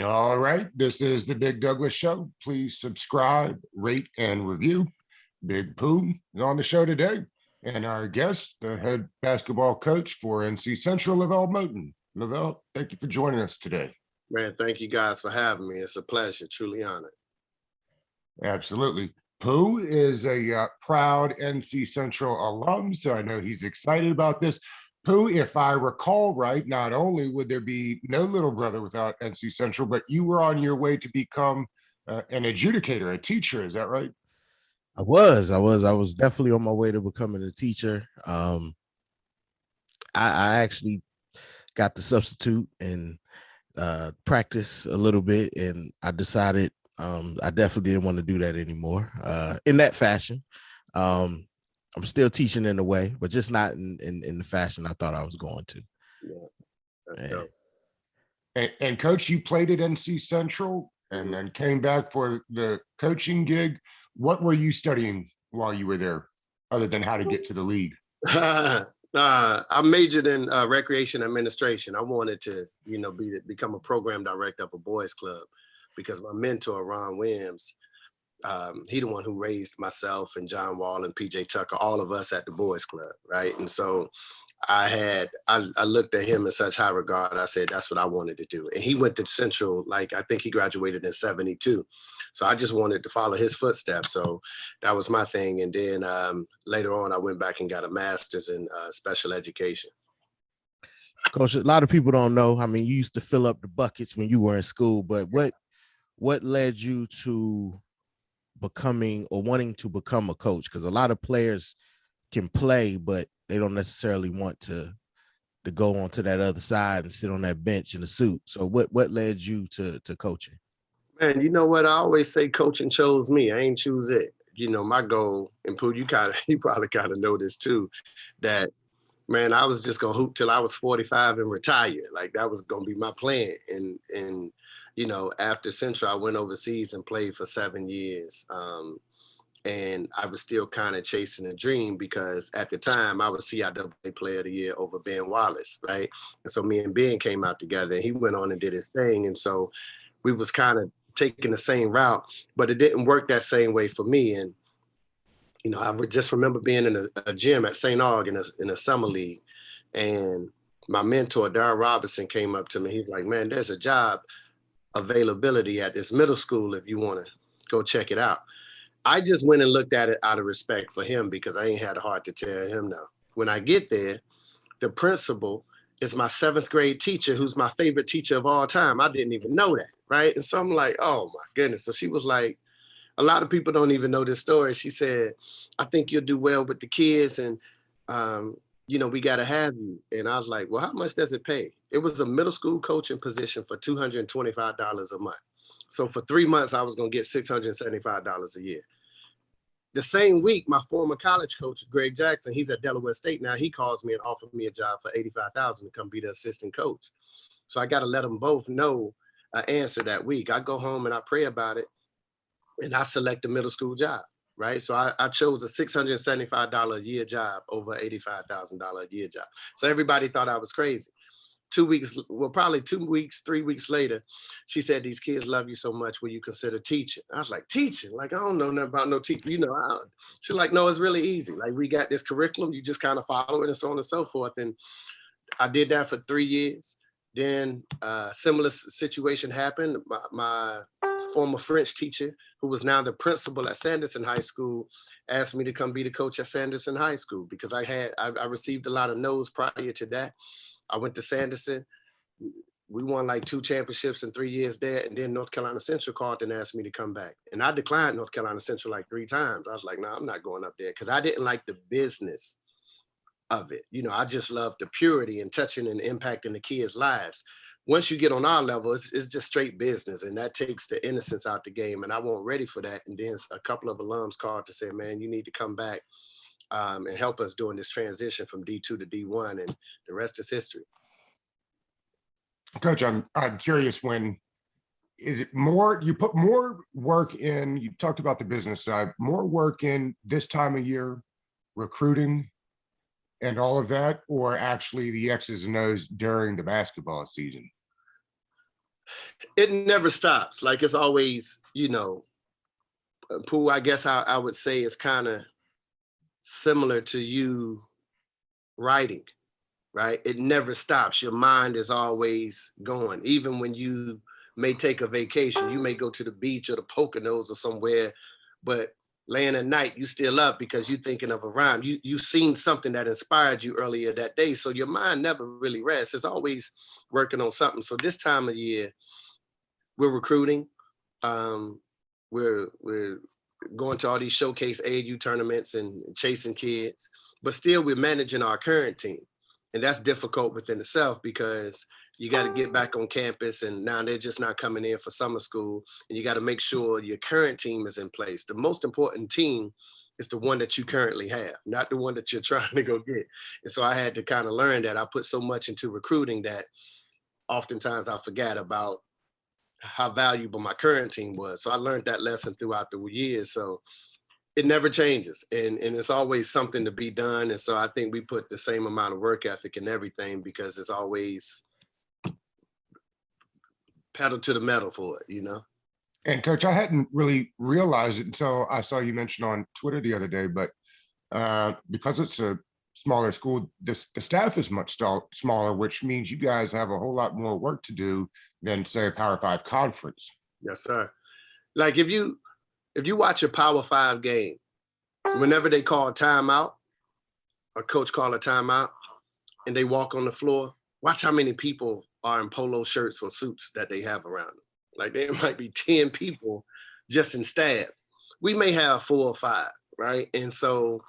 All right, this is the Big Douglas Show. Please subscribe, rate, and review. Big Pooh is on the show today, and our guest, the head basketball coach for NC Central, Levelle Moton. Levelle, thank you for joining us today. Man, thank you guys for having me. It's a pleasure, truly honored. Absolutely. Pooh is a proud NC Central alum, so I know he's excited about this. Pooh, if I recall right, not only would there be no little brother without NC Central, but you were on your way to become an adjudicator, a teacher. Is that right? I was definitely on my way to becoming a teacher. I actually got to substitute and practice a little bit, and I decided I definitely didn't want to do that anymore in that fashion. I'm still teaching in a way, but just not in the fashion I thought I was going to. Yeah, that's And dope. And Coach, you played at NC Central and then came back for the coaching gig. What were you studying while you were there, other than how to get to the league? I majored in recreation administration. I wanted to, become a program director of a boys club because my mentor, Ron Williams, he the one who raised myself and John Wall and PJ Tucker, all of us at the boys club, right? And so I looked at him in such high regard. I said, that's what I wanted to do. And he went to Central, like I think he graduated in 72. So I just wanted to follow his footsteps. So that was my thing. And then later on, I went back and got a master's in special education. Coach, a lot of people don't know. I mean, you used to fill up the buckets when you were in school, but what led you to becoming or wanting to become a coach? Because a lot of players can play, but they don't necessarily want to go onto that other side and sit on that bench in a suit. So what led you to coaching? Man, you know what? I always say coaching chose me. I ain't choose it. My goal, and Pooh, you probably kind of know this too, that man, I was just gonna hoop till I was 45 and retire. Like that was gonna be my plan. And after Central, I went overseas and played for 7 years. And I was still kind of chasing a dream because at the time I was CIAA Player of the Year over Ben Wallace, right? And so me and Ben came out together, and he went on and did his thing. And so we was kind of taking the same route, but it didn't work that same way for me. And I would just remember being in a gym at St. Aug in a summer league, and my mentor Darren Robinson came up to me. He's like, "Man, there's a job availability at this middle school if you want to go check it out." I just went and looked at it out of respect for him because I ain't had a heart to tell him no. When I get there, the principal is my 7th grade teacher, who's my favorite teacher of all time. I didn't even know that, right? And so I'm like, oh my goodness. So she was like, a lot of people don't even know this story. She said, I think you'll do well with the kids, and we got to have you. And I was like, well, how much does it pay? It was a middle school coaching position for $225 a month. So for 3 months, I was going to get $675 a year. The same week, my former college coach, Greg Jackson, he's at Delaware State now. He calls me and offered me a job for $85,000 to come be the assistant coach. So I got to let them both know an answer that week. I go home and I pray about it, and I select a middle school job, right? So I chose a $675 a year job over $85,000 a year job. So everybody thought I was crazy. 2 weeks, well, probably 2 weeks, 3 weeks later, she said, these kids love you so much, will you consider teaching? I was like, teaching? Like, I don't know nothing about no teaching. She's like, no, it's really easy. Like, we got this curriculum, you just kind of follow it and so on and so forth. And I did that for 3 years. Then a similar situation happened. My former French teacher, who was now the principal at Sanderson High School, asked me to come be the coach at Sanderson High School because I received a lot of no's prior to that. I went to Sanderson. We won like 2 championships in 3 years there. And then North Carolina Central called and asked me to come back. And I declined North Carolina Central like 3 times. I was like, no, I'm not going up there because I didn't like the business of it. I just love the purity and touching and impacting the kids' lives. Once you get on our level, it's just straight business, and that takes the innocence out the game. And I wasn't ready for that. And then a couple of alums called to say, man, you need to come back and help us during this transition from D2 to D1, and the rest is history. Coach, I'm curious, when is it more you put more work in? You talked about the business side, more work in this time of year, recruiting and all of that, or actually the X's and O's during the basketball season? It never stops. Like it's always, Pooh, I guess I would say is kind of similar to you writing, right? It never stops. Your mind is always going. Even when you may take a vacation, you may go to the beach or the Poconos or somewhere, but laying at night, you still up because you're thinking of a rhyme. You've seen something that inspired you earlier that day. So your mind never really rests. It's always working on something. So this time of year, we're recruiting. We're going to all these showcase AAU tournaments and chasing kids, but still we're managing our current team. And that's difficult within itself because you got to get back on campus and now they're just not coming in for summer school. And you got to make sure your current team is in place. The most important team is the one that you currently have, not the one that you're trying to go get. And so I had to kind of learn that. I put so much into recruiting that oftentimes I forgot about how valuable my current team was. So I learned that lesson throughout the years. So it never changes. And it's always something to be done. And so I think we put the same amount of work ethic in everything because it's always pedal to the metal for it, And Coach, I hadn't really realized it until I saw you mention on Twitter the other day, but because it's a smaller school, the staff is much smaller, which means you guys have a whole lot more work to do than say a Power 5 conference. Yes, sir. Like if you watch a Power 5 game, whenever they call a timeout, a coach call a timeout, and they walk on the floor, watch how many people are in polo shirts or suits that they have around them. Like there might be 10 people just in staff. We may have 4 or 5, right? And so,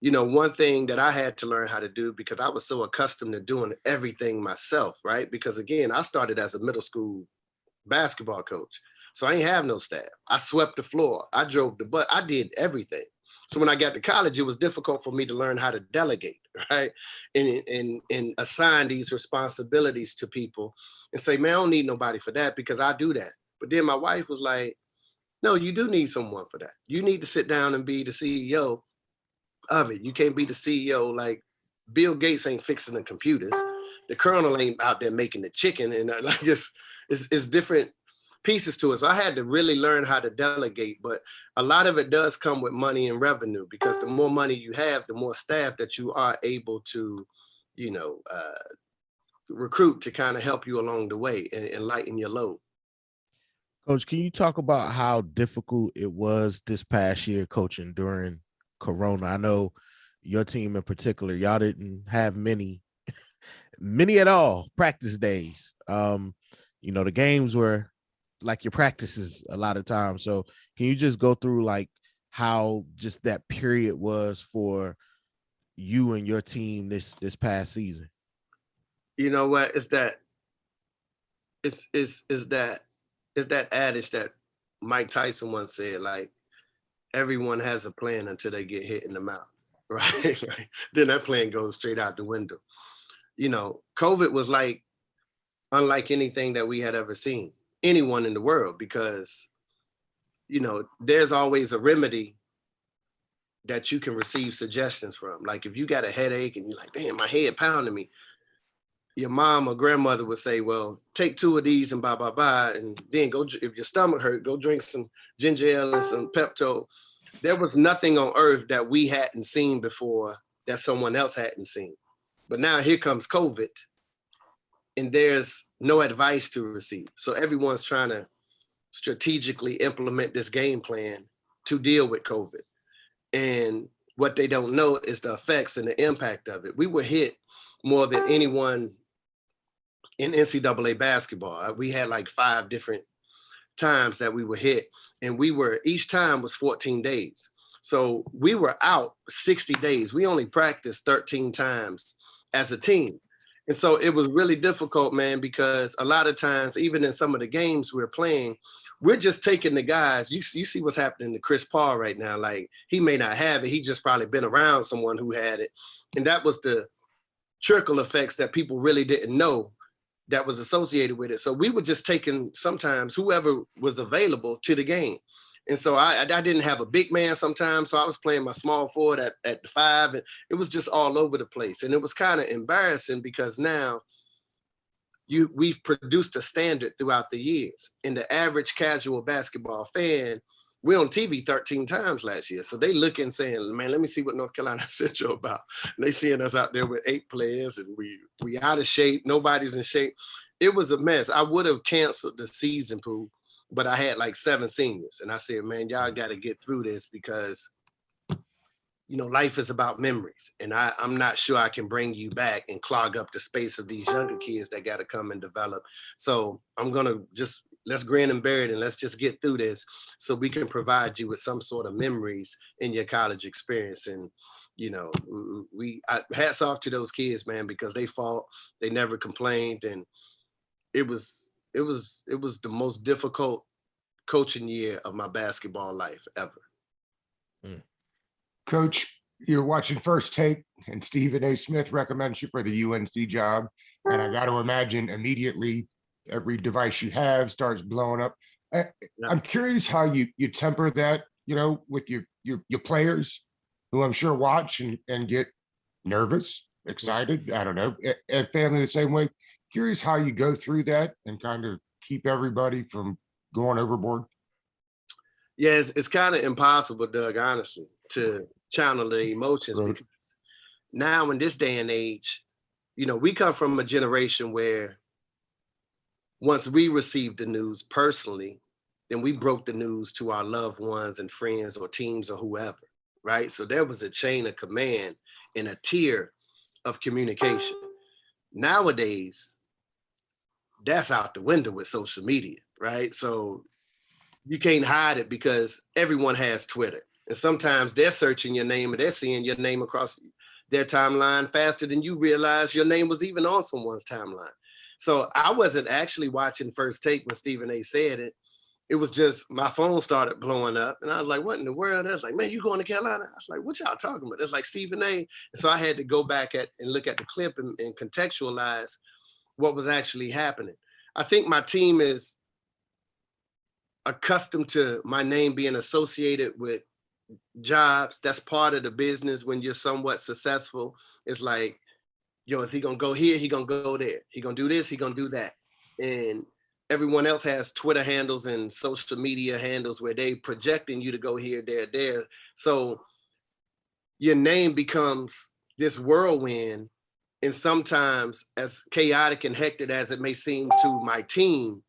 one thing that I had to learn how to do because I was so accustomed to doing everything myself, right? Because again, I started as a middle school basketball coach. So I ain't have no staff. I swept the floor. I drove the bus. I did everything. So when I got to college, it was difficult for me to learn how to delegate, right? And assign these responsibilities to people and say, man, I don't need nobody for that because I do that. But then my wife was like, no, you do need someone for that. You need to sit down and be the CEO of it. You can't be the CEO. Like Bill Gates ain't fixing the computers. The colonel ain't out there making the chicken. And like it's different pieces to it. So I had to really learn how to delegate, but a lot of it does come with money and revenue because the more money you have, the more staff that you are able to, recruit to kind of help you along the way and lighten your load. Coach, can you talk about how difficult it was this past year coaching during Corona? I know your team in particular, y'all didn't have many at all practice days. The games were like your practices a lot of times. So can you just go through like how just that period was for you and your team this past season? You know what? It's that adage that Mike Tyson once said, like, everyone has a plan until they get hit in the mouth, right? Then that plan goes straight out the window. COVID was like unlike anything that we had ever seen, anyone in the world, because, there's always a remedy that you can receive suggestions from. Like if you got a headache and you're like, damn, my head pounding me, your mom or grandmother would say, well, take 2 of these and blah, blah, blah. And then go, if your stomach hurt, go drink some ginger ale and some Pepto. There was nothing on earth that we hadn't seen before that someone else hadn't seen. But now here comes COVID and there's no advice to receive. So everyone's trying to strategically implement this game plan to deal with COVID. And what they don't know is the effects and the impact of it. We were hit more than anyone in NCAA basketball. We had like 5 different times that we were hit, and each time was 14 days. So we were out 60 days. We only practiced 13 times as a team. And so it was really difficult, man, because a lot of times, even in some of the games we're playing, we're just taking the guys. You see what's happening to Chris Paul right now. Like, he may not have it. He just probably been around someone who had it. And that was the trickle effects that people really didn't know that was associated with it. So we were just taking sometimes whoever was available to the game. And so I didn't have a big man sometimes. So I was playing my small forward at the 5, and it was just all over the place. And it was kind of embarrassing because now we've produced a standard throughout the years. And the average casual basketball fan, we're on TV 13 times last year. So they looking saying, man, let me see what North Carolina Central about. And they seeing us out there with 8 players and we out of shape. Nobody's in shape. It was a mess. I would have canceled the season, Pooh, but I had like 7 seniors. And I said, man, y'all got to get through this because, you know, life is about memories. And I'm not sure I can bring you back and clog up the space of these younger kids that got to come and develop. So I'm going to just, let's grin and bear it and let's just get through this so we can provide you with some sort of memories in your college experience. And, you know, hats off to those kids, man, because they fought, they never complained. And it was the most difficult coaching year of my basketball life ever. Coach, you're watching First Take, and Stephen A. Smith recommends you for the UNC job. And I got to imagine immediately every device you have starts blowing up. I'm curious how you temper that, you know, with your players, who I'm sure watch and get nervous, excited. I don't know, and family the same way. Curious how you go through that and kind of keep everybody from going overboard. Yeah, it's kind of impossible, Doug, honestly, to channel the emotions because now in this day and age, you know, we come from a generation where once we received the news personally, then we broke the news to our loved ones and friends or teams or whoever, right? So there was a chain of command and a tier of communication. Nowadays, that's out the window with social media, right? So you can't hide it because everyone has Twitter. And sometimes they're searching your name and they're seeing your name across their timeline faster than you realize your name was even on someone's timeline. So I wasn't actually watching First Take when Stephen A. said it. It was just my phone started blowing up. And I was like, what in the world? I was like, man, you going to Carolina? I was like, what y'all talking about? It's like Stephen A. And so I had to go back and look at the clip and contextualize what was actually happening. I think my team is accustomed to my name being associated with jobs. That's part of the business when you're somewhat successful. It's like, yo, is he gonna go here? He gonna go there. He gonna do this, he gonna do that. And everyone else has Twitter handles and social media handles where they projecting you to go here, there. So your name becomes this whirlwind. And sometimes, as chaotic and hectic as it may seem to my team,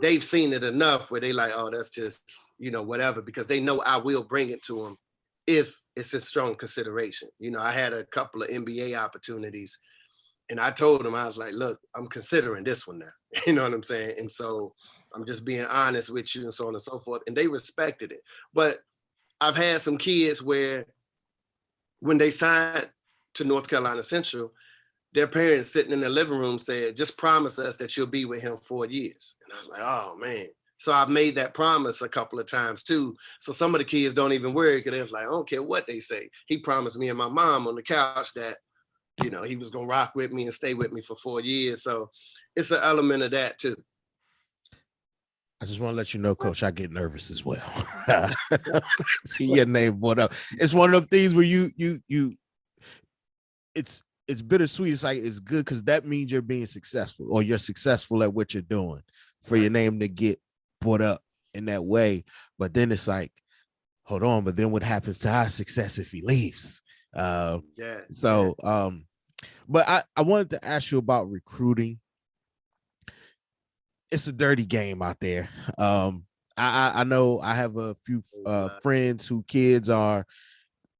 they've seen it enough where they like, oh, that's just, you know, whatever, because they know I will bring it to them if it's a strong consideration. You know, I had a couple of NBA opportunities and I told them, I was like, look, I'm considering this one now. You know what I'm saying? And so I'm just being honest with you and so on and so forth. And they respected it. But I've had some kids where when they signed to North Carolina Central, their parents sitting in their living room said, just promise us that you'll be with him 4 years. And I was like, oh man. So I've made that promise a couple of times too. So some of the kids don't even worry because they're like, I don't care what they say. He promised me and my mom on the couch that, you know, he was going to rock with me and stay with me for 4 years. So it's an element of that too. I just want to let you know, Coach, I get nervous as well. See your name brought up. It's one of those things where it's bittersweet. It's like, it's good because that means you're being successful or you're successful at what you're doing for your name to get brought up in that way. But then it's like, hold on, but then what happens to our success if he leaves? But I wanted to ask you about recruiting. It's a dirty game out there. I know I have a few friends who kids are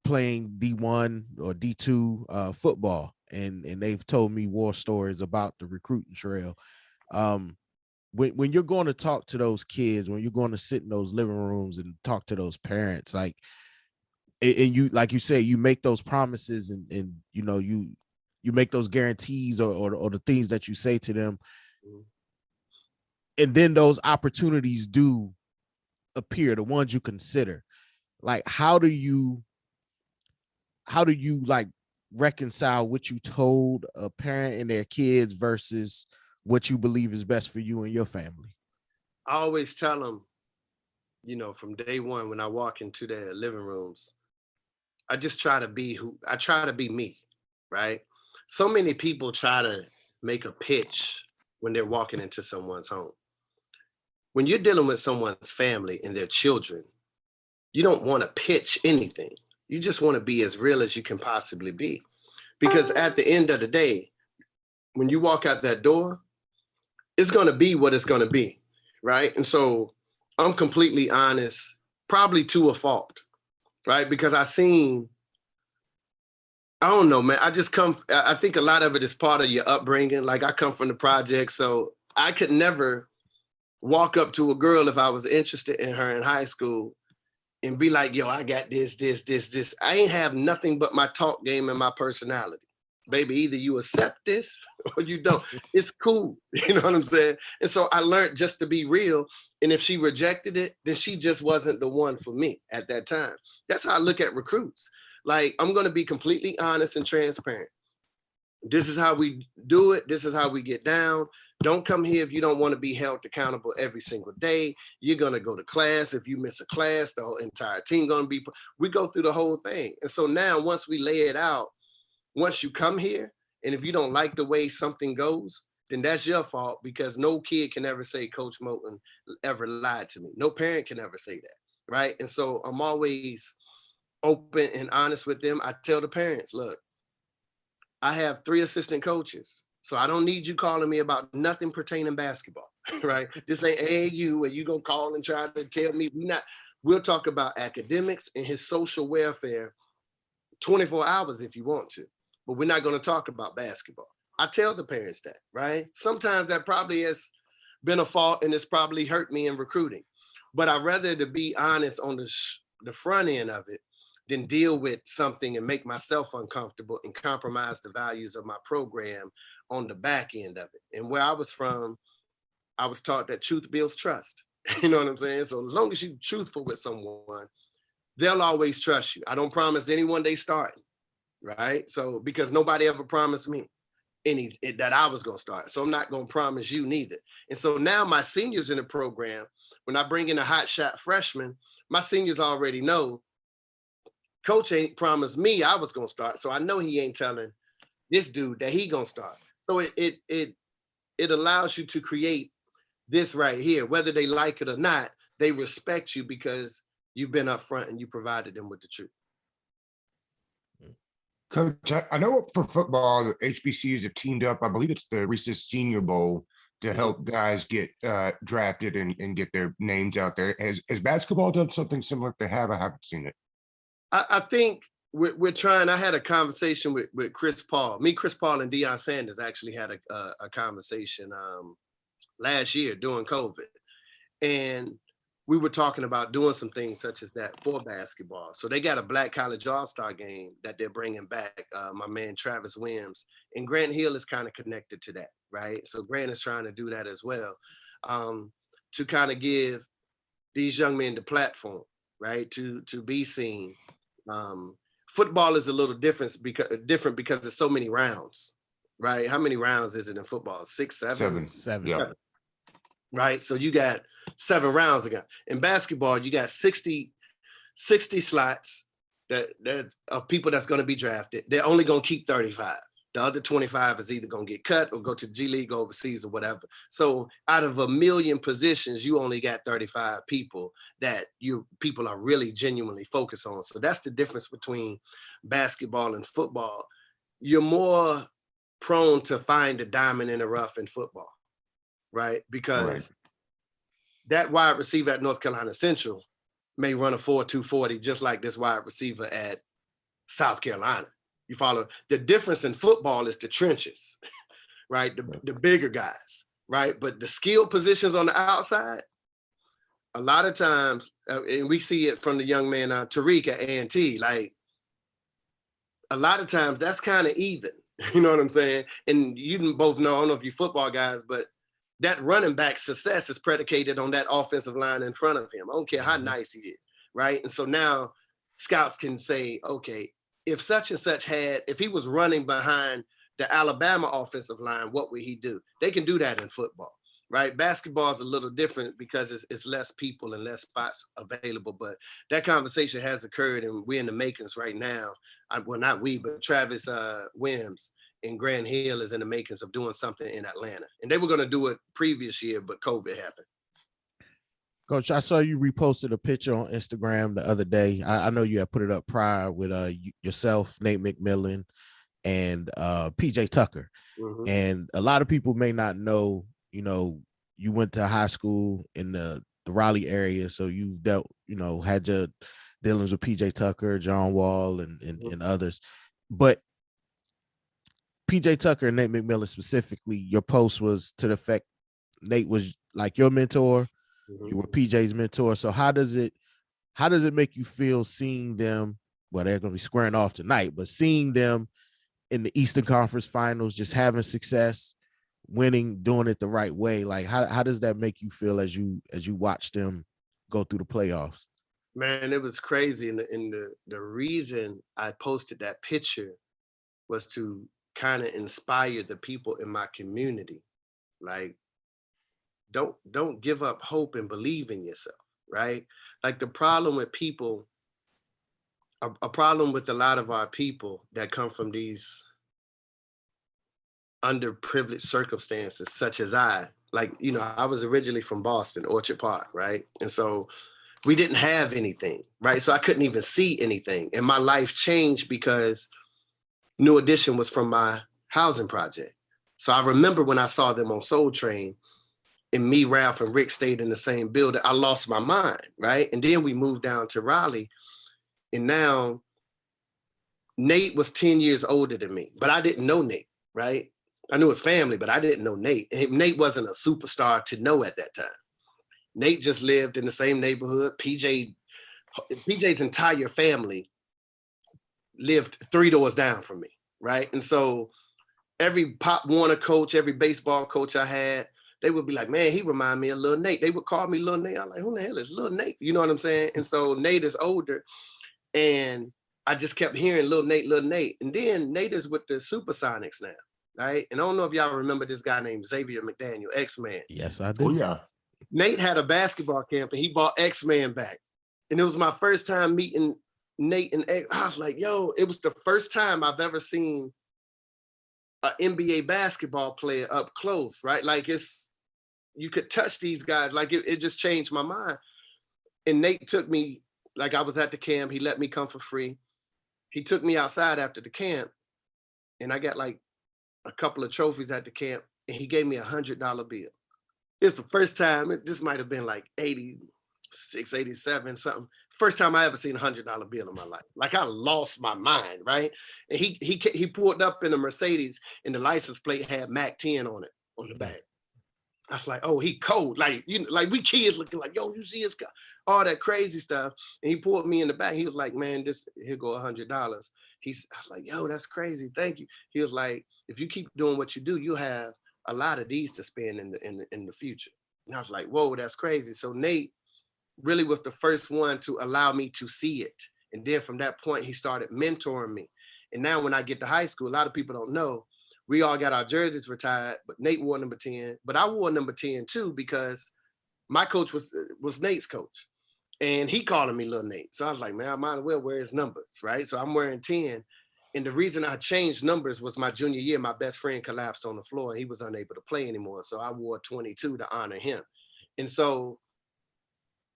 playing D1 or D2 football, and they've told me war stories about the recruiting trail. When you're going to talk to those kids, when you're going to sit in those living rooms and talk to those parents, like, and you, like you say, you make those promises and you know, you make those guarantees or the things that you say to them, and then those opportunities do appear, the ones you consider. Like, how do you like reconcile what you told a parent and their kids versus what you believe is best for you and your family? I always tell them, you know, from day one, when I walk into their living rooms, I just try to be I try to be me, right? So many people try to make a pitch when they're walking into someone's home. When you're dealing with someone's family and their children, you don't want to pitch anything. You just want to be as real as you can possibly be. Because at the end of the day, when you walk out that door, it's going to be what it's going to be, right? And so I'm completely honest, probably to a fault, right? Because I don't know, man. I think a lot of it is part of your upbringing. Like I come from the project, so I could never walk up to a girl if I was interested in her in high school and be like, yo, I got this. I ain't have nothing but my talk game and my personality. Baby, either you accept this or you don't. It's cool. You know what I'm saying? And so I learned just to be real. And if she rejected it, then she just wasn't the one for me at that time. That's how I look at recruits. Like, I'm going to be completely honest and transparent. This is how we do it. This is how we get down. Don't come here if you don't want to be held accountable every single day. You're going to go to class. If you miss a class, the whole entire team going to be, we go through the whole thing. And so now once we lay it out, once you come here, and if you don't like the way something goes, then that's your fault, because no kid can ever say Coach Moton ever lied to me. No parent can ever say that, right? And so I'm always open and honest with them. I tell the parents, look, I have 3 assistant coaches, so I don't need you calling me about nothing pertaining basketball, right? This ain't AAU where you gonna call and try to tell me we'll talk about academics and his social welfare 24 hours if you want to, but we're not gonna talk about basketball. I tell the parents that, right? Sometimes that probably has been a fault and it's probably hurt me in recruiting, but I'd rather to be honest on the front end of it than deal with something and make myself uncomfortable and compromise the values of my program on the back end of it. And where I was from, I was taught that truth builds trust. You know what I'm saying? So as long as you're truthful with someone, they'll always trust you. I don't promise anyone they starting, right? So because nobody ever promised me that I was gonna start. So I'm not gonna promise you neither. And so now my seniors in the program, when I bring in a hot shot freshman, my seniors already know Coach ain't promised me I was gonna start, so I know he ain't telling this dude that he gonna start. So it allows you to create this right here, whether they like it or not. They respect you because you've been upfront and you provided them with the truth. Coach, I know for football, the HBCUs have teamed up. I believe it's the Reese's Senior Bowl to help guys get drafted and get their names out there. Has basketball done something similar? If they have, I haven't seen it. I think we're trying. I had a conversation with Chris Paul. Chris Paul, and Deion Sanders actually had a conversation last year during COVID. And we were talking about doing some things such as that for basketball. So they got a Black College All-Star game that they're bringing back. My man, Travis Williams, and Grant Hill is kind of connected to that, right? So Grant is trying to do that as well, to kind of give these young men the platform, right? To be seen. Football is a little different because there's so many rounds, right? How many rounds is it in football? 6, 7? 7. Yeah. Right. So you got 7 rounds again. In basketball, you got 60 slots that of people that's going to be drafted. They're only going to keep 35. The other 25 is either going to get cut or go to G League overseas or whatever. So out of 1 million positions, you only got 35 people that people are really genuinely focused on. So that's the difference between basketball and football. You're more prone to find a diamond in the rough in football, right? Because that wide receiver at North Carolina Central may run a 4.240 just like this wide receiver at South Carolina. You follow? The difference in football is the trenches, right? The bigger guys, right? But the skill positions on the outside, a lot of times, and we see it from the young man Tariq at A&T, like a lot of times that's kind of even. You know what I'm saying? And you both know, I don't know if you football guys, but that running back success is predicated on that offensive line in front of him. I don't care how nice he is, right? And so now scouts can say, okay, if such and such if he was running behind the Alabama offensive line, what would he do? They can do that in football, right? Basketball is a little different because it's less people and less spots available, but that conversation has occurred and we're in the makings right now. Well, not we, but Travis Williams and Grand Hill is in the makings of doing something in Atlanta. And they were going to do it previous year, but COVID happened. Coach, I saw you reposted a picture on Instagram the other day. I know you had put it up prior with yourself, Nate McMillan, and PJ Tucker. Mm-hmm. And a lot of people may not know, you went to high school in the Raleigh area, so you've dealt, had your dealings with PJ Tucker, John Wall, and others. But PJ Tucker and Nate McMillan specifically, your post was to the effect Nate was like your mentor, you were PJ's mentor. So how does it make you feel seeing them? Well, they're going to be squaring off tonight, but seeing them in the Eastern Conference Finals, just having success, winning, doing it the right way. Like how does that make you feel as you watch them go through the playoffs? Man, it was crazy. And the reason I posted that picture was to kind of inspire the people in my community. Like, don't give up hope and believe in yourself, right? Like the problem with people, a problem with a lot of our people that come from these underprivileged circumstances, such as I was originally from Boston, Orchard Park, right? And so we didn't have anything, right? So I couldn't even see anything. And my life changed because New Edition was from my housing project. So I remember when I saw them on Soul Train, and me, Ralph, and Rick stayed in the same building, I lost my mind, right? And then we moved down to Raleigh, and now Nate was 10 years older than me, but I didn't know Nate, right? I knew his family, but I didn't know Nate. And Nate wasn't a superstar to know at that time. Nate just lived in the same neighborhood. PJ's entire family lived 3 doors down from me, right? And so every Pop Warner coach, every baseball coach I had, they would be like, man, he remind me of Lil Nate. They would call me Lil Nate. I'm like, who the hell is Lil Nate? You know what I'm saying? And so Nate is older, and I just kept hearing Lil Nate, Lil Nate. And then Nate is with the Supersonics now, right? And I don't know if y'all remember this guy named Xavier McDaniel, X-Man. Yes, I do. Oh, yeah. Nate had a basketball camp, and he brought X-Man back. And it was my first time meeting Nate and X. I was like, yo, it was the first time I've ever seen an NBA basketball player up close, right? Like you could touch these guys. Like it just changed my mind. And Nate took me, like I was at the camp. He let me come for free. He took me outside after the camp, and I got like a couple of trophies at the camp, and he gave me $100 bill. It's the first time, this might've been like 86, 87, something. First time I ever seen $100 bill in my life. Like I lost my mind, right? And he pulled up in a Mercedes, and the license plate had Mac 10 on it, on the back. I was like, oh, he cold. Like, like we kids looking like, yo, you see his car, all that crazy stuff. And he pulled me in the back. He was like, man, here go $100. I was like, yo, that's crazy. Thank you. He was like, if you keep doing what you do, you'll have a lot of these to spend in the future. And I was like, whoa, that's crazy. So Nate really was the first one to allow me to see it. And then from that point, he started mentoring me. And now when I get to high school, a lot of people don't know, we all got our jerseys retired, but Nate wore number 10, but I wore number 10 too, because my coach was Nate's coach, and he calling me Lil Nate. So I was like, man, I might as well wear his numbers, right? So I'm wearing 10. And the reason I changed numbers was my junior year, my best friend collapsed on the floor, and he was unable to play anymore. So I wore 22 to honor him. And so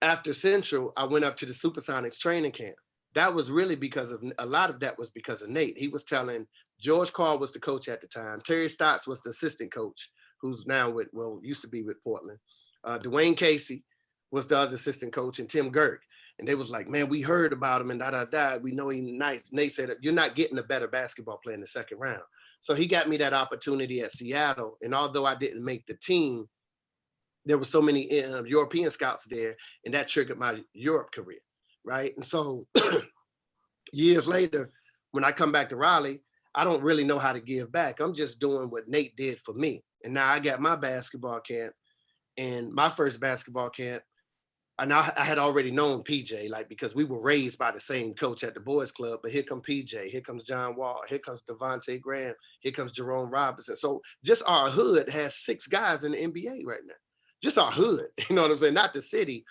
after Central, I went up to the Supersonics training camp. That was really because of, a lot of that was because of Nate. He was telling, George Carl was the coach at the time. Terry Stotts was the assistant coach, who's now used to be with Portland. Dwayne Casey was the other assistant coach, and Tim Girk. And they was like, man, we heard about him and da-da-da. We know he's nice. Nate said, you're not getting a better basketball player in the second round. So he got me that opportunity at Seattle. And although I didn't make the team, there were so many European scouts there, and that triggered my Europe career, right? And so years later, when I come back to Raleigh, I don't really know how to give back. I'm just doing what Nate did for me. And now I got my basketball camp, and my first basketball camp, and I had already known PJ, like, because we were raised by the same coach at the boys club, but here comes PJ, here comes John Wall, here comes Devontae Graham, here comes Jerome Robinson. So just our hood has 6 guys in the NBA right now. Just our hood, you know what I'm saying? Not the city.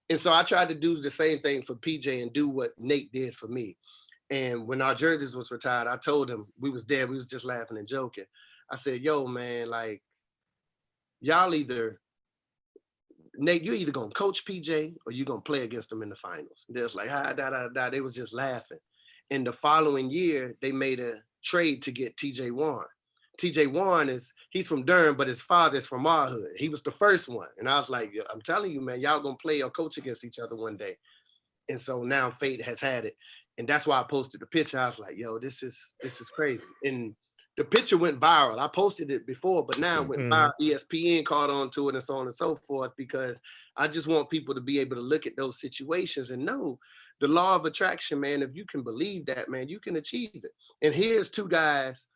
And so I tried to do the same thing for PJ and do what Nate did for me. And when our jerseys was retired, I told him, we was there, we was just laughing and joking. I said, yo, man, like, y'all either, Nate, you either gonna coach PJ or you gonna play against them in the finals. They're just like, they was just laughing. And the following year, they made a trade to get TJ Warren. TJ Warren he's from Durham, but his father is from our hood. He was the first one. And I was like, I'm telling you, man, y'all gonna play or coach against each other one day. And so now fate has had it. And that's why I posted the picture. I was like, yo, this is crazy. And the picture went viral. I posted it before, but now it went viral. ESPN caught on to it and so on and so forth, because I just want people to be able to look at those situations and know the law of attraction, man. If you can believe that, man, you can achieve it. And here's two guys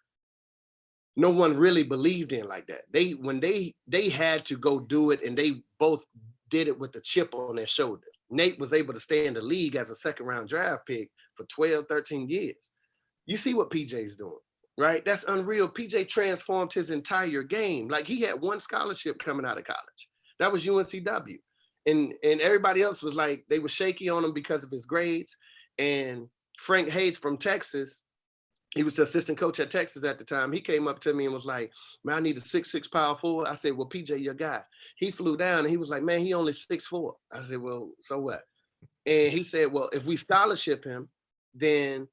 no one really believed in like that. When they had to go do it, and they both did it with a chip on their shoulder. Nate was able to stay in the league as a second round draft pick for 12, 13 years. You see what PJ's doing, right? That's unreal. PJ transformed his entire game. Like, he had one scholarship coming out of college. That was UNCW. And everybody else was like, they were shaky on him because of his grades. And Frank Hayes from Texas, he was the assistant coach at Texas at the time. He came up to me and was like, man, I need a 6'6" power forward. I said, well, PJ, your guy. He flew down and he was like, man, he only 6'4". I said, well, so what? And he said, well, if we scholarship him, then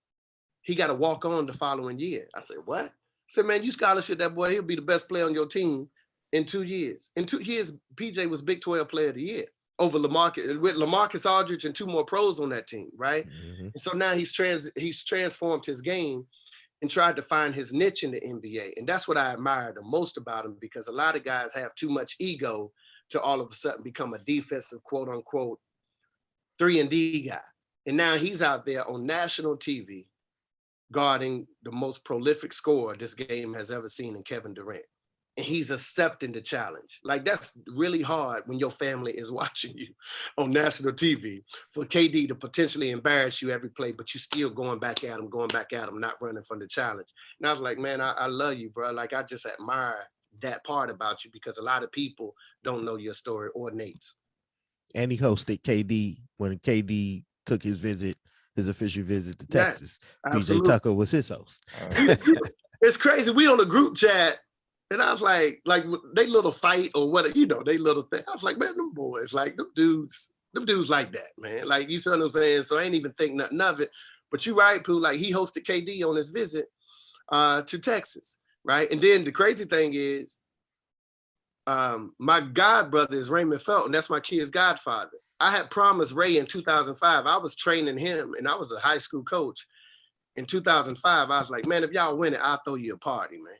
he got to walk on the following year. I said, what? I said, man, you scholarship that boy, he'll be the best player on your team in 2 years. In 2 years, PJ was Big 12 Player of the Year over LaMarcus, with LaMarcus Aldridge and 2 more pros on that team, right? And so now he's transformed his game and tried to find his niche in the NBA. And that's what I admire the most about him, because a lot of guys have too much ego to all of a sudden become a defensive, quote unquote, 3-and-D guy. And now he's out there on national TV guarding the most prolific scorer this game has ever seen in Kevin Durant. And he's accepting the challenge. Like, that's really hard when your family is watching you on national TV for KD to potentially embarrass you every play, but you still going back at him, not running from the challenge. And I was like, man, I love you, bro. Like, I just admire that part about you, because a lot of people don't know your story or Nate's. And he hosted KD when KD took his official visit to Texas. PJ Tucker was his host. It's crazy. We on a group chat, and I was like they little fight or what, they little thing. I was like, man, them boys, like them dudes like that, man. Like, you see what I'm saying? So I ain't even think nothing of it. But you're right, Pooh. Like, he hosted KD on his visit to Texas, right? And then the crazy thing is, my god brother is Raymond Felton. That's my kid's godfather. I had promised Ray in 2005. I was training him, and I was a high school coach. In 2005, I was like, man, if y'all win it, I'll throw you a party, man.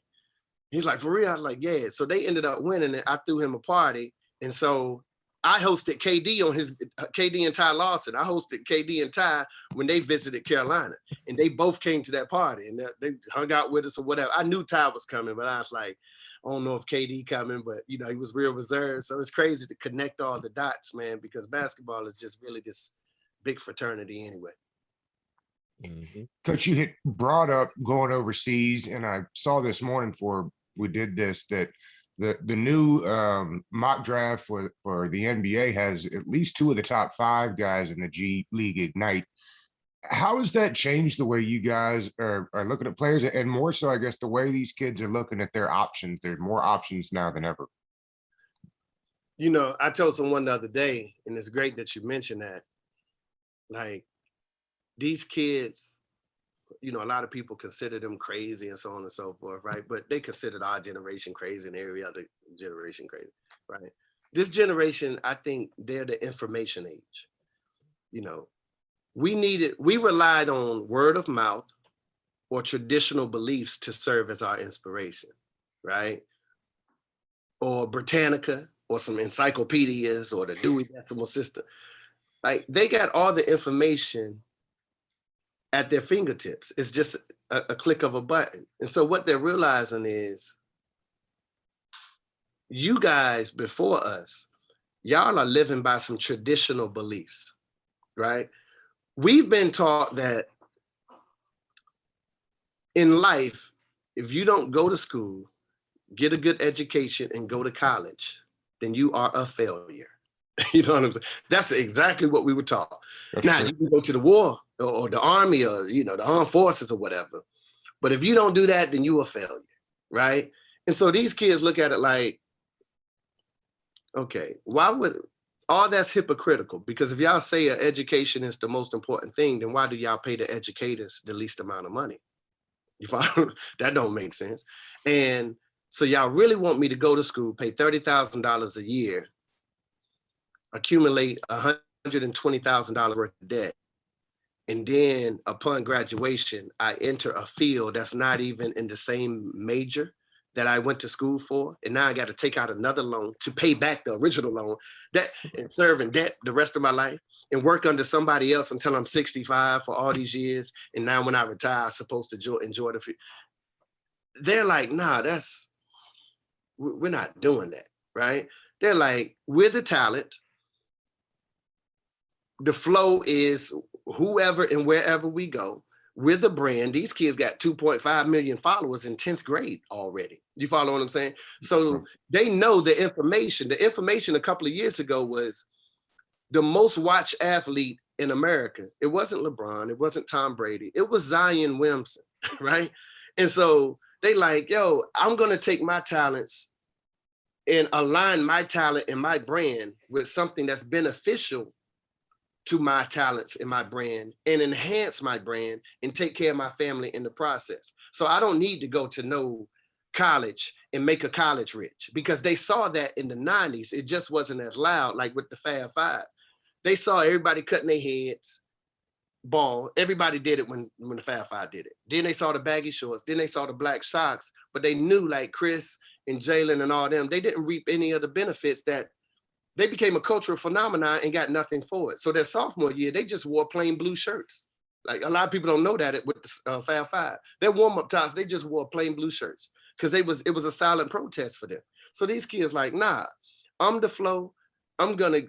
He's like, for real? I was like, yeah. So they ended up winning it. I threw him a party. And so I hosted KD on his, KD and Ty Lawson. I hosted KD and Ty when they visited Carolina. And they both came to that party, and they hung out with us or whatever. I knew Ty was coming, but I was like, I don't know if KD coming, but he was real reserved. So it's crazy to connect all the dots, man, because basketball is just really this big fraternity anyway. Coach, you had brought up going overseas, and I saw this morning before we did this that the new mock draft for the NBA has at least 2 of the top 5 guys in the G League Ignite. How has that changed the way you guys are looking at players, and more so, I guess, the way these kids are looking at their options? There's more options now than ever. I told someone the other day, and it's great that you mentioned that, like, these kids, a lot of people consider them crazy and so on and so forth, right? But they considered our generation crazy and every other generation crazy, right? This generation, I think they're the information age. We relied on word of mouth or traditional beliefs to serve as our inspiration, right? Or Britannica, or some encyclopedias, or the Dewey Decimal System. Like, they got all the information at their fingertips. It's just a click of a button. And so what they're realizing is, you guys before us, y'all are living by some traditional beliefs, right? We've been taught that in life, if you don't go to school, get a good education, and go to college, then you are a failure. You know what I'm saying? That's exactly what we were taught. That's Now true. you can go to the war or the army or the armed forces or whatever. But if you don't do that, then you a failure, right? And so these kids look at it like, okay, why would all that's hypocritical? Because if y'all say education is the most important thing, then why do y'all pay the educators the least amount of money? You follow? That don't make sense. And so y'all really want me to go to school, pay $30,000 a year, accumulate $120,000 worth of debt. And then upon graduation, I enter a field that's not even in the same major that I went to school for. And now I got to take out another loan to pay back the original loan and serve in debt the rest of my life and work under somebody else until I'm 65 for all these years. And now when I retire, I'm supposed to enjoy the field. They're like, nah, we're not doing that, right? They're like, we're the talent. The flow is whoever and wherever we go. We're the brand. These kids got 2.5 million followers in 10th grade already. You follow what I'm saying? So they know the information. The information a couple of years ago was the most watched athlete in America. It wasn't LeBron. It wasn't Tom Brady. It was Zion Williamson, right? And so they like, yo, I'm going to take my talents and align my talent and my brand with something that's beneficial to my talents and my brand and enhance my brand and take care of my family in the process. So I don't need to go to no college and make a college rich because they saw that in the 90s. It just wasn't as loud like with the Fab Five. They saw everybody cutting their heads, ball. Everybody did it when the Fab Five did it. Then they saw the baggy shorts. Then they saw the black socks. But they knew like Chris and Jalen and all them, they didn't reap any of the benefits that they became a cultural phenomenon and got nothing for it. So their sophomore year, they just wore plain blue shirts. Like a lot of people don't know that with the Fab Five. Their warm-up tops, they just wore plain blue shirts because it was a silent protest for them. So these kids like, nah, I'm the flow. I'm gonna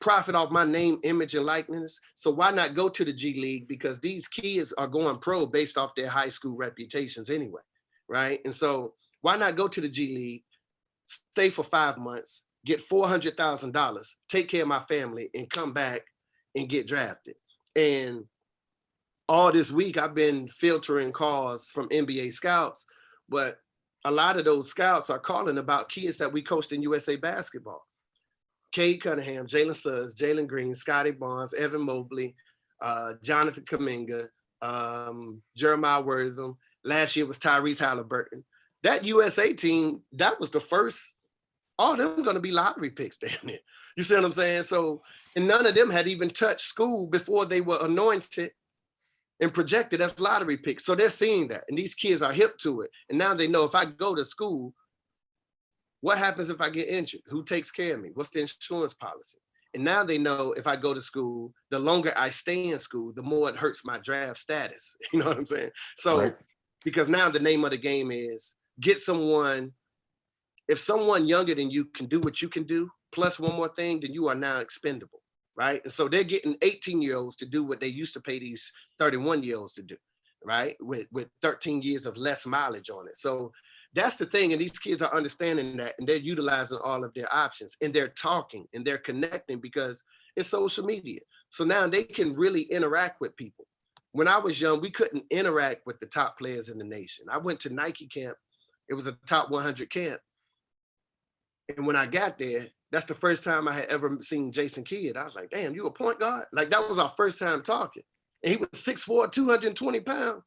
profit off my name, image, and likeness. So why not go to the G League? Because these kids are going pro based off their high school reputations anyway, right? And so why not go to the G League, stay for 5 months, get $400,000, take care of my family, and come back and get drafted. And all this week, I've been filtering calls from NBA scouts, but a lot of those scouts are calling about kids that we coached in USA basketball. Cade Cunningham, Jalen Suggs, Jalen Green, Scotty Barnes, Evan Mobley, Jonathan Kuminga, Jeremiah Wortham. Last year was Tyrese Halliburton. That USA team, that was the first. All of them going to be lottery picks down there. You see what I'm saying? So, and none of them had even touched school before they were anointed and projected as lottery picks. So they're seeing that. And these kids are hip to it. And now they know if I go to school, what happens if I get injured? Who takes care of me? What's the insurance policy? And now they know if I go to school, the longer I stay in school, the more it hurts my draft status. You know what I'm saying? So, because now the name of the game is get someone. If someone younger than you can do what you can do, plus one more thing, then you are now expendable, right? And so they're getting 18-year-olds to do what they used to pay these 31-year-olds to do, right? With 13 years of less mileage on it. So that's the thing. And these kids are understanding that and they're utilizing all of their options and they're talking and they're connecting because it's social media. So now they can really interact with people. When I was young, we couldn't interact with the top players in the nation. I went to Nike camp. It was a top 100 camp. And when I got there, that's the first time I had ever seen Jason Kidd. I was like, damn, you a point guard? Like that was our first time talking. And he was 6'4", 220 pounds.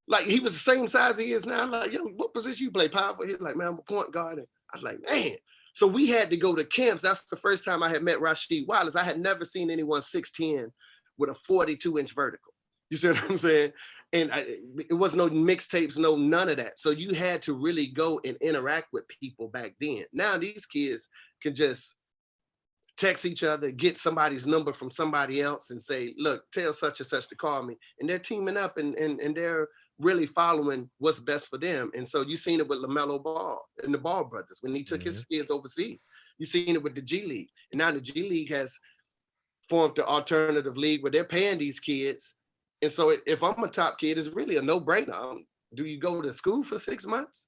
Like he was the same size he is now. I'm like, yo, what position you play? Powerful? He's like, man, I'm a point guard. And I was like, man. So we had to go to camps. That's the first time I had met Rasheed Wallace. I had never seen anyone 6'10" with a 42-inch vertical. You see what I'm saying? And it was no mixtapes, no none of that. So you had to really go and interact with people back then. Now these kids can just text each other, get somebody's number from somebody else and say, look, tell such and such to call me. And they're teaming up and they're really following what's best for them. And so you've seen it with LaMelo Ball and the Ball brothers when he took his kids overseas. You've seen it with the G League. And now the G League has formed the alternative league where they're paying these kids. And so if I'm a top kid, it's really a no-brainer. Do you go to school for 6 months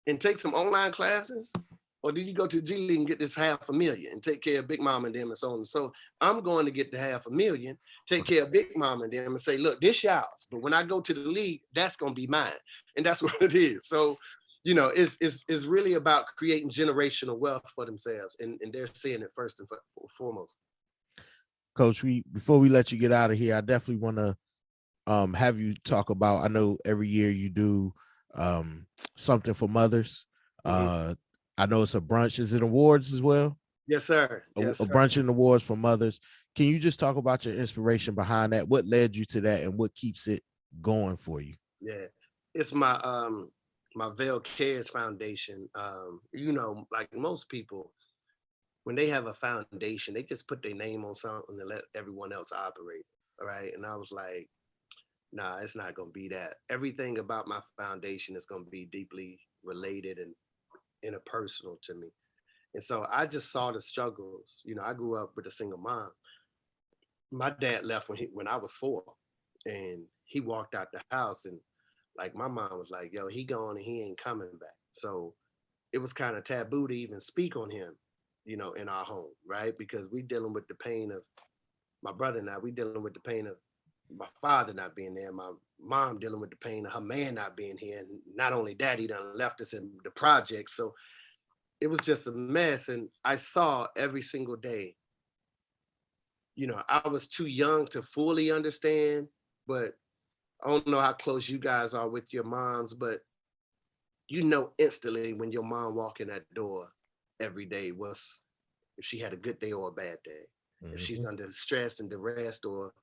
and take some online classes or did you go to the G League and get this $500,000 and take care of Big Mama and them and so on and so? I'm going to get the $500,000, take care of Big Mama and them and say, look, this yours. But when I go to the league, that's going to be mine. And that's what it is. So, you know, it's really about creating generational wealth for themselves. And they're seeing it first and foremost. Coach, before we let you get out of here, I definitely want to have you talk about, I know every year you do something for mothers. I know it's a brunch. Is it awards as well? Yes, sir. A brunch and awards for mothers. Can you just talk about your inspiration behind that? What led you to that and what keeps it going for you? Yeah, it's my my Levelle Cares Foundation. You know, like most people, when they have a foundation, they just put their name on something and let everyone else operate. All right. And I was like, nah, it's not gonna be that. Everything about my foundation is gonna be deeply related and interpersonal to me. And so I just saw the struggles. You know, I grew up with a single mom. My dad left when I was 4, and he walked out the house, and like my mom was like, yo, he gone and he ain't coming back. So it was kind of taboo to even speak on him, you know, in our home, right? Because we dealing with the pain of my brother and I, we dealing with the pain of my father not being there, my mom dealing with the pain of her man not being here. And not only that, he done left us in the project. So it was just a mess. And I saw every single day, you know, I was too young to fully understand, but I don't know how close you guys are with your moms, but you know instantly when your mom walk in that door every day was if she had a good day or a bad day, if she's under stress and duress, or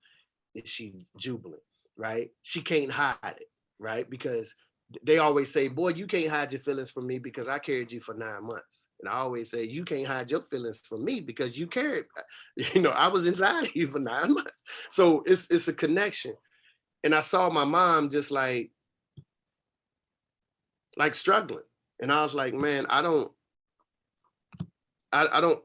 is she jubilant, right? She can't hide it, right? Because they always say, boy, you can't hide your feelings from me because I carried you for 9 months. And I always say, you can't hide your feelings from me because you carried, you know, I was inside of you for 9 months. So it's a connection. And I saw my mom just like struggling. And I was like, man, I don't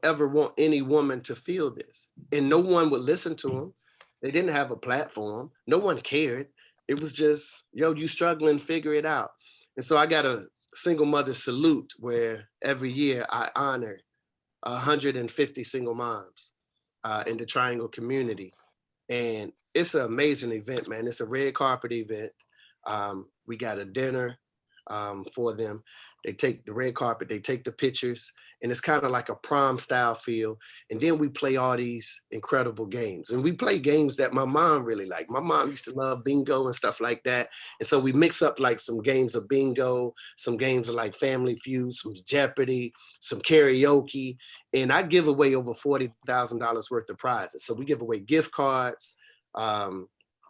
ever want any woman to feel this. And no one would listen to them. They didn't have a platform. No one cared. It was just, yo, you struggling, figure it out. And so I got a single mother salute where every year I honor 150 single moms in the Triangle community. And it's an amazing event, man. It's a red carpet event. We got a dinner for them. They take the red carpet, they take the pictures, and it's kind of like a prom style feel. And then we play all these incredible games. And we play games that my mom really liked. My mom used to love bingo and stuff like that. And so we mix up like some games of bingo, some games of like Family Feud, some Jeopardy, some karaoke. And I give away over $40,000 worth of prizes. So we give away gift cards,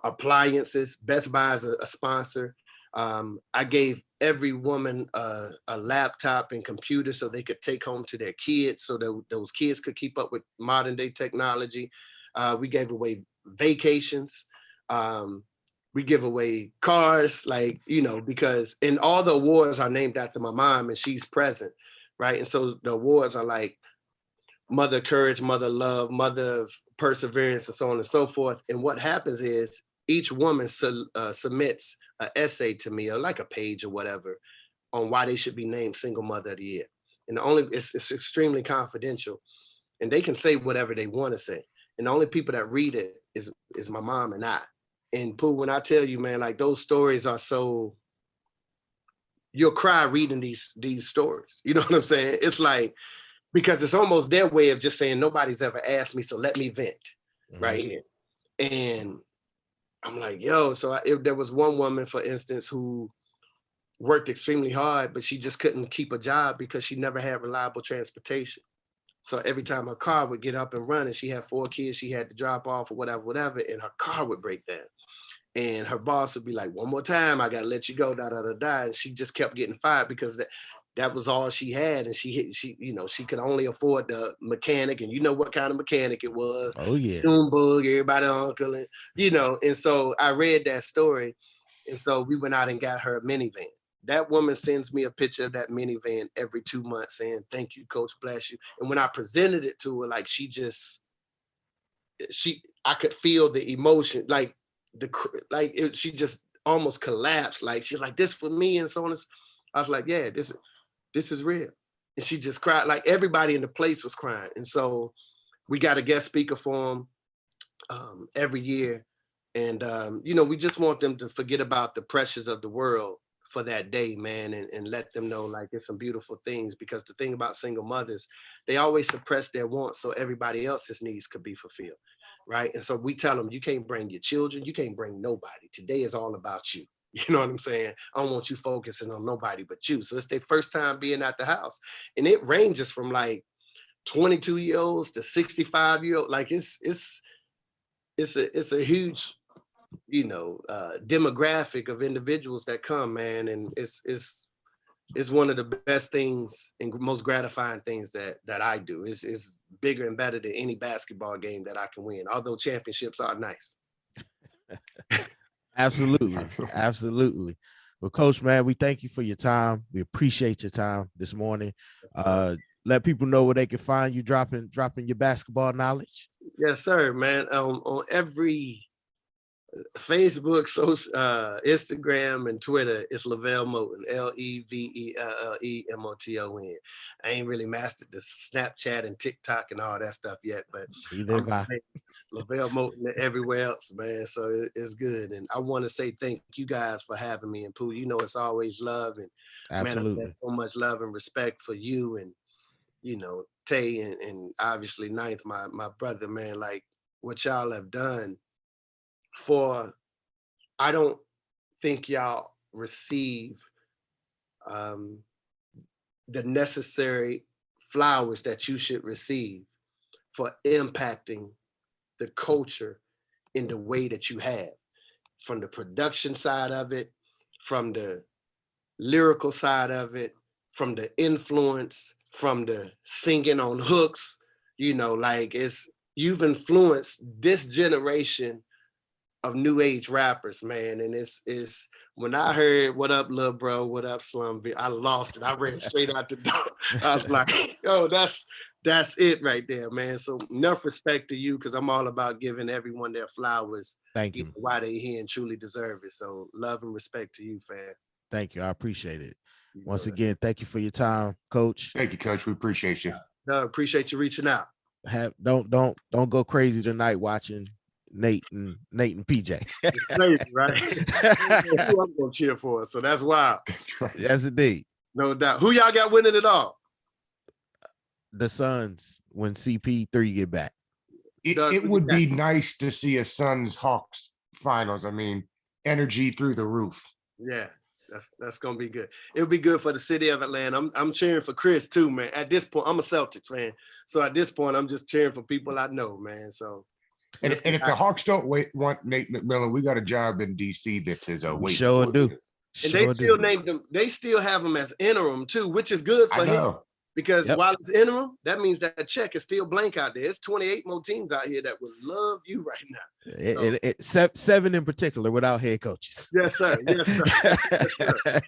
appliances. Best Buy is a sponsor. I gave every woman a laptop and computer so they could take home to their kids, so that those kids could keep up with modern day technology. We gave away vacations. We give away cars, like, you know, because, and all the awards are named after my mom and she's present, right? And so the awards are like Mother Courage, Mother Love, Mother of Perseverance, and so on and so forth. And what happens is each woman submits an essay to me, or like a page or whatever, on why they should be named Single Mother of the Year. And it's extremely confidential, and they can say whatever they want to say. And the only people that read it is my mom and I. And Pooh, when I tell you, man, like those stories are so, you'll cry reading these stories. You know what I'm saying? It's like, because it's almost their way of just saying, nobody's ever asked me, so let me vent right here. And I'm like, yo, so there was one woman, for instance, who worked extremely hard, but she just couldn't keep a job because she never had reliable transportation. So every time her car would get up and run, and she had 4 kids she had to drop off or whatever, and her car would break down. And her boss would be like, one more time, I got to let you go, da, da, da, da. And she just kept getting fired because that was all she had. And she, you know, she could only afford the mechanic, and you know what kind of mechanic it was. Oh yeah. Doombug, everybody uncle, and, you know. And so I read that story. And so we went out and got her a minivan. That woman sends me a picture of that minivan every 2 months saying, thank you, coach, bless you. And when I presented it to her, like I could feel the emotion, like she just almost collapsed. Like she's like, this for me, and so on. I was like, yeah, this is real. and she just cried. Like everybody in the place was crying. And so we got a guest speaker for them every year. And, we just want them to forget about the pressures of the world for that day, man, and let them know like it's some beautiful things, because the thing about single mothers, they always suppress their wants so everybody else's needs could be fulfilled, right? And so we tell them, you can't bring your children, you can't bring nobody. Today is all about you. You know what I'm saying? I don't want you focusing on nobody but you. So it's their first time being at the house. And it ranges from like 22-year-olds to 65-year-olds. Like it's a huge, demographic of individuals that come, man. And it's one of the best things and most gratifying things that I do. It's bigger and better than any basketball game that I can win, although championships are nice. Absolutely. Absolutely. Well, Coach, man, we thank you for your time. We appreciate your time this morning. Let people know where they can find you dropping your basketball knowledge. Yes, sir, man. On every Facebook, social, Instagram, and Twitter, it's Levelle Moton, LEVELLEMOTON. I ain't really mastered the Snapchat and TikTok and all that stuff yet, but Levelle Moton everywhere else, man. So it's good. And I want to say thank you guys for having me. And Pooh, it's always love. And absolutely, man, I have so much love and respect for you and, Tay and obviously Ninth, my brother, man. Like what y'all have done I don't think y'all receive the necessary flowers that you should receive for impacting the culture in the way that you have, from the production side of it, from the lyrical side of it, from the influence, from the singing on hooks, you've influenced this generation of new age rappers, man. And it's when I heard "What up, little bro? What up, Slum V," I lost it. I ran straight out the door. I was like, "Yo, that's it right there, man." So enough respect to you, because I'm all about giving everyone their flowers. Thank you. Why they here and truly deserve it. So love and respect to you, fam. Thank you. I appreciate it. Once again, thank you for your time, Coach. Thank you, Coach. We appreciate you. No, appreciate you reaching out. Don't go crazy tonight watching Nate and PJ. It's crazy, right? Who I'm gonna cheer for, so that's wild. Yes, indeed. No doubt. Who y'all got winning it all? The Suns when CP3 get back. It would be nice to see a Suns Hawks finals. I mean, energy through the roof. Yeah, that's gonna be good. It'll be good for the city of Atlanta. I'm cheering for Chris too, man. At this point, I'm a Celtics fan, so at this point, I'm just cheering for people I know, man. So. And if the Hawks don't want Nate McMillan, we got a job in DC that is waiting. Sure do. And they still named him. They still have him as interim too, which is good for him. Because while it's interim, that means that check is still blank out there. It's 28 more teams out here that would love you right now. So. 7 in particular without head coaches. Yes, sir. Yes, sir.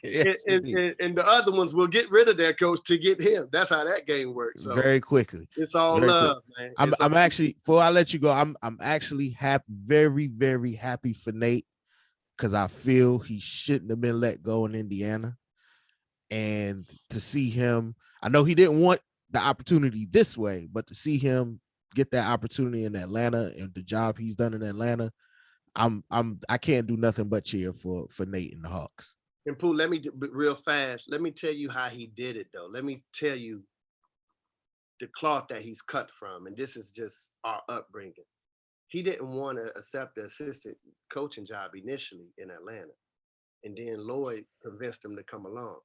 Yes, sir. And the other ones will get rid of their coach to get him. That's how that game works. So very quickly. It's all love, man. I'm actually, before I let you go, I'm actually happy, very, very happy for Nate, because I feel he shouldn't have been let go in Indiana. And to see him, I know he didn't want the opportunity this way, but to see him get that opportunity in Atlanta and the job he's done in Atlanta, I can't do nothing but cheer for Nate and the Hawks. And Pooh, let me real fast. Let me tell you how he did it, though. Let me tell you the cloth that he's cut from, and this is just our upbringing. He didn't want to accept the assistant coaching job initially in Atlanta, and then Lloyd convinced him to come along.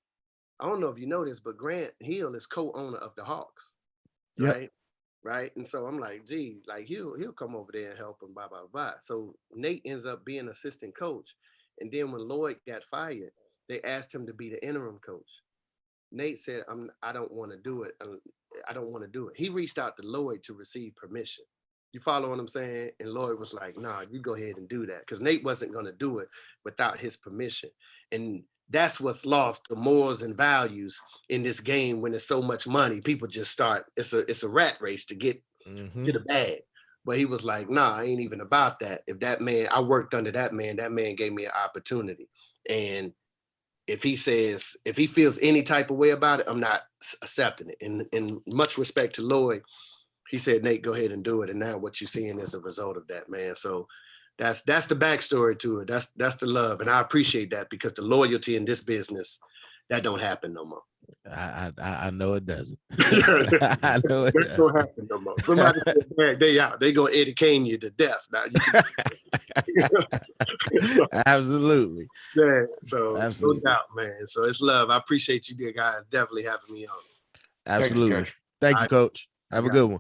I don't know if you know this, but Grant Hill is co-owner of the Hawks, right? Yep. Right. And so I'm like, gee, like he'll come over there and help him, blah, blah, blah. So Nate ends up being assistant coach. And then when Lloyd got fired, they asked him to be the interim coach. Nate said, I don't want to do it. I don't want to do it. He reached out to Lloyd to receive permission. You follow what I'm saying? And Lloyd was like, nah, you go ahead and do that. Because Nate wasn't going to do it without his permission. And that's what's lost, the morals and values in this game. When there's so much money, people just start, it's a rat race to get to the bag. But he was like, nah, I ain't even about that. If that man, I worked under that man gave me an opportunity. And if he feels any type of way about it, I'm not accepting it. And much respect to Lloyd, he said, Nate, go ahead and do it. And now what you're seeing is a result of that, man. So that's the backstory to it. That's the love. And I appreciate that, because the loyalty in this business, that don't happen no more. I know it doesn't. That I know it don't doesn't. happen no more. Somebody said, man, they out. They gonna Eddie Kane you to death. Now so, Absolutely. yeah, so Absolutely. no doubt, man. So it's love. I appreciate you guys definitely having me on. Absolutely. Coach. Thank you, Coach. Have a good one.